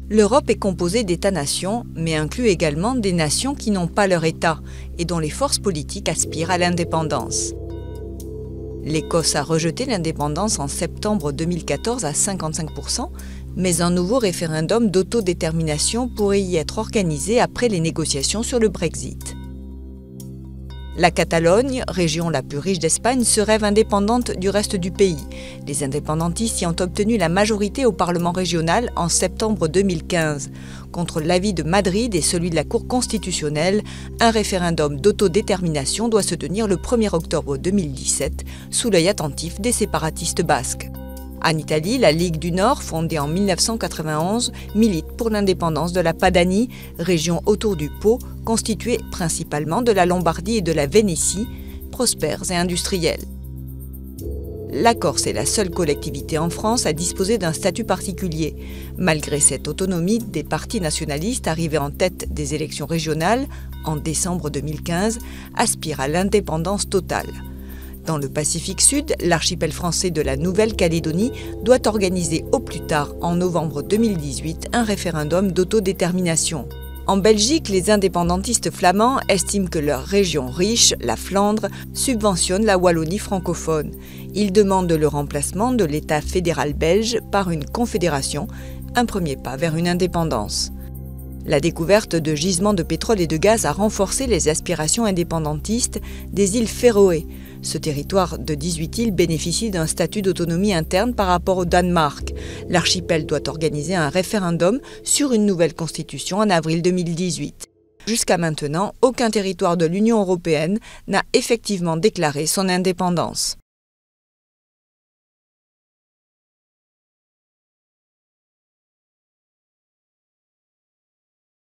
L'Europe est composée d'États-nations, mais inclut également des nations qui n'ont pas leur État et dont les forces politiques aspirent à l'indépendance. L'Écosse a rejeté l'indépendance en septembre 2014 à 55%, mais un nouveau référendum d'autodétermination pourrait y être organisé après les négociations sur le Brexit. La Catalogne, région la plus riche d'Espagne, se rêve indépendante du reste du pays. Les indépendantistes y ont obtenu la majorité au Parlement régional en septembre 2015. Contre l'avis de Madrid et celui de la Cour constitutionnelle, un référendum d'autodétermination doit se tenir le 1er octobre 2017, sous l'œil attentif des séparatistes basques. En Italie, la Ligue du Nord, fondée en 1991, milite pour l'indépendance de la Padanie, région autour du Pô, constituée principalement de la Lombardie et de la Vénétie, prospères et industrielles. La Corse est la seule collectivité en France à disposer d'un statut particulier. Malgré cette autonomie, des partis nationalistes arrivés en tête des élections régionales, en décembre 2015, aspirent à l'indépendance totale. Dans le Pacifique Sud, l'archipel français de la Nouvelle-Calédonie doit organiser au plus tard en novembre 2018 un référendum d'autodétermination. En Belgique, les indépendantistes flamands estiment que leur région riche, la Flandre, subventionne la Wallonie francophone. Ils demandent le remplacement de l'État fédéral belge par une confédération, un premier pas vers une indépendance. La découverte de gisements de pétrole et de gaz a renforcé les aspirations indépendantistes des îles Féroé. Ce territoire de 18 îles bénéficie d'un statut d'autonomie interne par rapport au Danemark. L'archipel doit organiser un référendum sur une nouvelle constitution en avril 2018. Jusqu'à maintenant, aucun territoire de l'Union européenne n'a effectivement déclaré son indépendance.